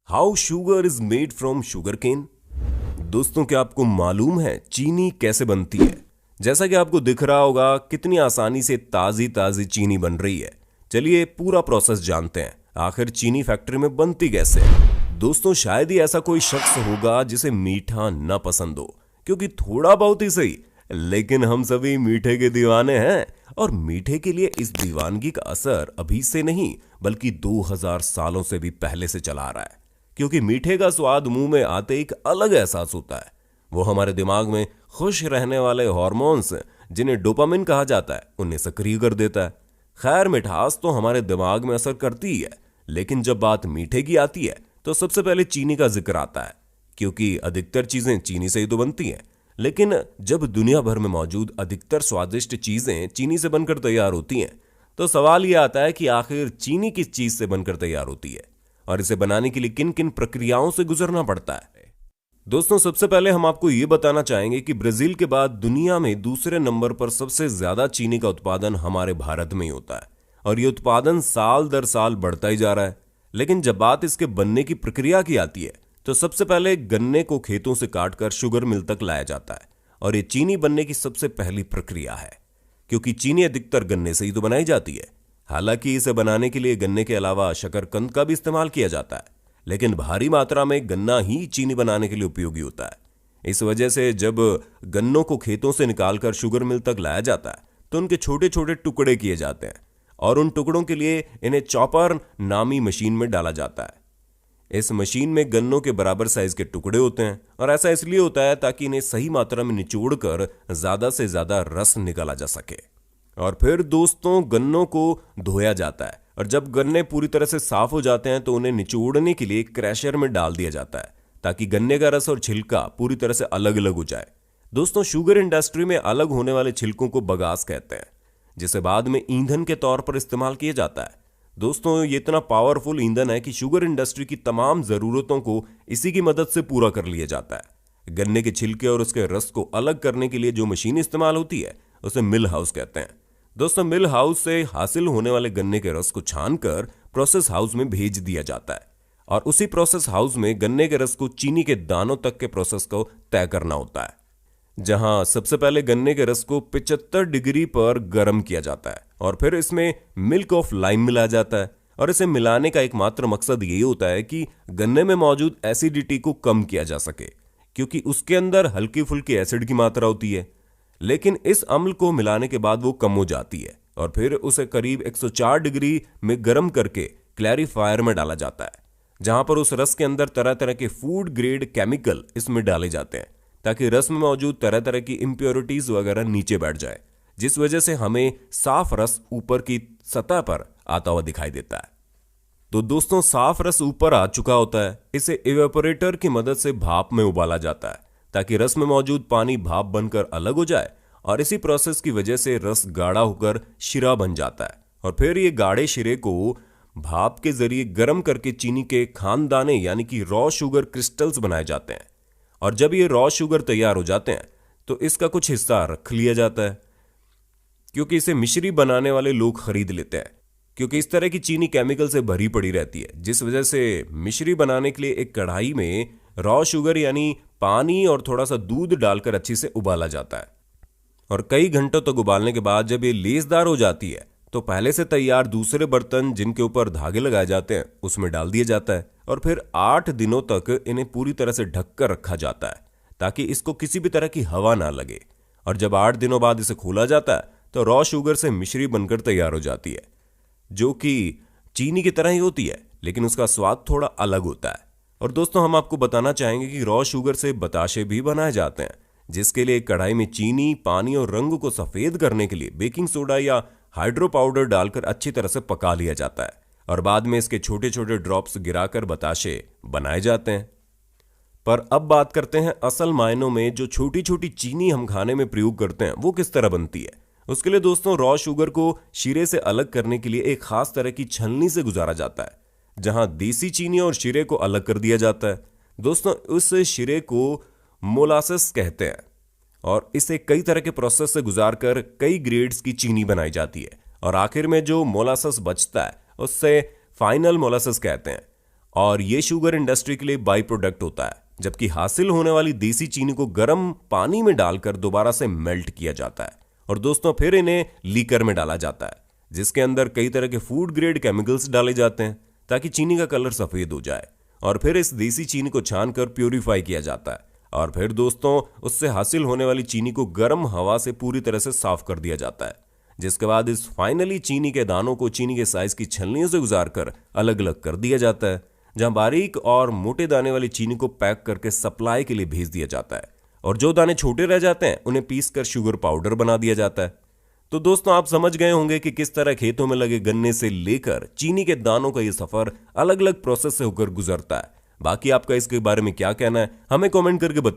How sugar is made from sugar cane. दोस्तों, क्या आपको मालूम है चीनी कैसे बनती है? जैसा कि आपको दिख रहा होगा कितनी आसानी से ताजी ताजी चीनी बन रही है। चलिए पूरा प्रोसेस जानते हैं, आखिर चीनी फैक्ट्री में बनती कैसे है। दोस्तों, शायद ही ऐसा कोई शख्स होगा जिसे मीठा न पसंद हो, क्योंकि थोड़ा बहुत ही सही, लेकिन हम सभी मीठे के दीवाने हैं। और मीठे के लिए इस दीवानगी का असर अभी से नहीं बल्कि 2000 सालों से भी पहले से चला आ रहा है। क्योंकि मीठे का स्वाद मुंह में आते एक अलग एहसास होता है। वो हमारे दिमाग में खुश रहने वाले हार्मोन्स जिन्हें डोपामिन कहा जाता है उन्हें सक्रिय कर देता है। खैर, मिठास तो हमारे दिमाग में असर करती ही है, लेकिन जब बात मीठे की आती है तो सबसे पहले चीनी का जिक्र आता है, क्योंकि अधिकतर चीजें चीनी से ही तो बनती हैं। लेकिन जब दुनिया भर में मौजूद अधिकतर स्वादिष्ट चीजें चीनी से बनकर तैयार होती हैं, तो सवाल यह आता है कि आखिर चीनी किस चीज से बनकर तैयार होती है और इसे बनाने के लिए किन किन प्रक्रियाओं से गुजरना पड़ता है। दोस्तों, सबसे पहले हम आपको यह बताना चाहेंगे कि ब्राजील के बाद दुनिया में दूसरे नंबर पर सबसे ज्यादा चीनी का उत्पादन हमारे भारत में ही होता है, और यह उत्पादन साल दर साल बढ़ता ही जा रहा है। लेकिन जब बात इसके बनने की प्रक्रिया की आती है तो सबसे पहले गन्ने को खेतों से काटकर शुगर मिल तक लाया जाता है, और यह चीनी बनने की सबसे पहली प्रक्रिया है, क्योंकि चीनी अधिकतर गन्ने से ही तो बनाई जाती है। हालांकि इसे बनाने के लिए गन्ने के अलावा शकरकंद का भी इस्तेमाल किया जाता है, लेकिन भारी मात्रा में गन्ना ही चीनी बनाने के लिए उपयोगी होता है। इस वजह से जब गन्नों को खेतों से निकालकर शुगर मिल तक लाया जाता है तो उनके छोटे छोटे टुकड़े किए जाते हैं, और उन टुकड़ों के लिए इन्हें चॉपर नामी मशीन में डाला जाता है। इस मशीन में गन्नों के बराबर साइज के टुकड़े होते हैं, और ऐसा इसलिए होता है ताकि इन्हें सही मात्रा में निचोड़कर ज्यादा से ज्यादा रस निकाला जा सके। और फिर दोस्तों, गन्नों को धोया जाता है, और जब गन्ने पूरी तरह से साफ हो जाते हैं तो उन्हें निचोड़ने के लिए क्रैशर में डाल दिया जाता है, ताकि गन्ने का रस और छिलका पूरी तरह से अलग अलग हो जाए। दोस्तों, शुगर इंडस्ट्री में अलग होने वाले छिलकों को बगास कहते हैं, जिसे बाद में ईंधन के तौर पर इस्तेमाल किया जाता है। दोस्तों, ये इतना पावरफुल ईंधन है कि शुगर इंडस्ट्री की तमाम जरूरतों को इसी की मदद से पूरा कर लिया जाता है। गन्ने के छिलके और उसके रस को अलग करने के लिए जो मशीन इस्तेमाल होती है उसे मिल हाउस कहते हैं। दोस्तों, मिल हाउस से हासिल होने वाले गन्ने के रस को छानकर प्रोसेस हाउस में भेज दिया जाता है, और उसी प्रोसेस हाउस में गन्ने के रस को चीनी के दानों तक के प्रोसेस को तय करना होता है, जहां सबसे पहले गन्ने के रस को 75 डिग्री पर गर्म किया जाता है, और फिर इसमें मिल्क ऑफ लाइम मिलाया जाता है। और इसे मिलाने का एकमात्र मकसद यही होता है कि गन्ने में मौजूद एसिडिटी को कम किया जा सके, क्योंकि उसके अंदर हल्की फुल्की एसिड की मात्रा होती है। लेकिन इस अम्ल को मिलाने के बाद वो कम हो जाती है, और फिर उसे करीब 104 डिग्री में गर्म करके क्लैरिफायर में डाला जाता है, जहां पर उस रस के अंदर तरह तरह के फूड ग्रेड केमिकल इसमें डाले जाते हैं, ताकि रस में मौजूद तरह तरह की इंप्योरिटीज वगैरह नीचे बैठ जाए, जिस वजह से हमें साफ रस ऊपर की सतह पर आता हुआ दिखाई देता है। तो दोस्तों, साफ रस ऊपर आ चुका होता है, इसे इवेपोरेटर की मदद से भाप में उबाला जाता है, ताकि रस में मौजूद पानी भाप बनकर अलग हो जाए, और इसी प्रोसेस की वजह से रस गाढ़ा होकर शिरा बन जाता है। और फिर ये गाढ़े शिरे को भाप के जरिए गर्म करके चीनी के खानदाने यानी कि रॉ शुगर क्रिस्टल्स बनाए जाते हैं। और जब ये रॉ शुगर तैयार हो जाते हैं तो इसका कुछ हिस्सा रख लिया जाता है, क्योंकि इसे मिश्री बनाने वाले लोग खरीद लेते हैं, क्योंकि इस तरह की चीनी केमिकल से भरी पड़ी रहती है, जिस वजह से मिश्री बनाने के लिए एक कढ़ाई में रॉ शुगर यानी पानी और थोड़ा सा दूध डालकर अच्छी से उबाला जाता है। और कई घंटों तक उबालने के बाद जब ये लेसदार हो जाती है तो पहले से तैयार दूसरे बर्तन जिनके ऊपर धागे लगाए जाते हैं उसमें डाल दिया जाता है, और फिर 8 दिनों तक इन्हें पूरी तरह से ढककर रखा जाता है, ताकि इसको किसी भी तरह की हवा ना लगे। और जब 8 दिनों बाद इसे खोला जाता है तो रॉ शुगर से मिश्री बनकर तैयार हो जाती है, जो कि चीनी की तरह ही होती है, लेकिन उसका स्वाद थोड़ा अलग होता है। और दोस्तों, हम आपको बताना चाहेंगे कि रॉ शुगर से बताशे भी बनाए जाते हैं, जिसके लिए कढ़ाई में चीनी, पानी और रंग को सफेद करने के लिए बेकिंग सोडा या हाइड्रो पाउडर डालकर अच्छी तरह से पका लिया जाता है, और बाद में इसके छोटे छोटे ड्रॉप्स गिराकर बताशे बनाए जाते हैं। पर अब बात करते हैं असल मायनों में जो छोटी छोटी चीनी हम खाने में प्रयोग करते हैं वो किस तरह बनती है। उसके लिए दोस्तों, रॉ शुगर को शीरे से अलग करने के लिए एक खास तरह की छलनी से गुजारा जाता है, जहां देसी चीनी और शीरे को अलग कर दिया जाता है। दोस्तों, उस शीरे को मोलासेस कहते हैं, और इसे कई तरह के प्रोसेस से गुजारकर कई ग्रेड्स की चीनी बनाई जाती है, और आखिर में जो मोलासेस बचता है उससे फाइनल मोलासेस कहते हैं। और ये शुगर इंडस्ट्री के लिए बाई प्रोडक्ट होता है, जबकि हासिल होने वाली देसी चीनी को गर्म पानी में डालकर दोबारा से मेल्ट किया जाता है और दोस्तों फिर इन्हें लीकर में डाला जाता है, जिसके अंदर कई तरह के फूड ग्रेड केमिकल्स डाले जाते हैं ताकि चीनी का कलर सफेद हो जाए। और फिर इस देसी चीनी को छानकर प्यूरिफाई किया जाता है और फिर दोस्तों उससे हासिल होने वाली चीनी को गर्म हवा से पूरी तरह से साफ कर दिया जाता है, जिसके बाद इस फाइनली चीनी के दानों को चीनी के साइज की छलनियों से गुजारकर अलग अलग कर दिया जाता है, जहां बारीक और मोटे दाने वाली चीनी को पैक करके सप्लाई के लिए भेज दिया जाता है और जो दाने छोटे रह जाते हैं उन्हें पीस कर शुगर पाउडर बना दिया जाता है। तो दोस्तों आप समझ गए होंगे कि किस तरह खेतों में लगे गन्ने से लेकर चीनी के दानों का यह सफर अलग अलग प्रोसेस से होकर गुजरता है। बाकी आपका इसके बारे में क्या कहना है हमें कमेंट करके बताइए।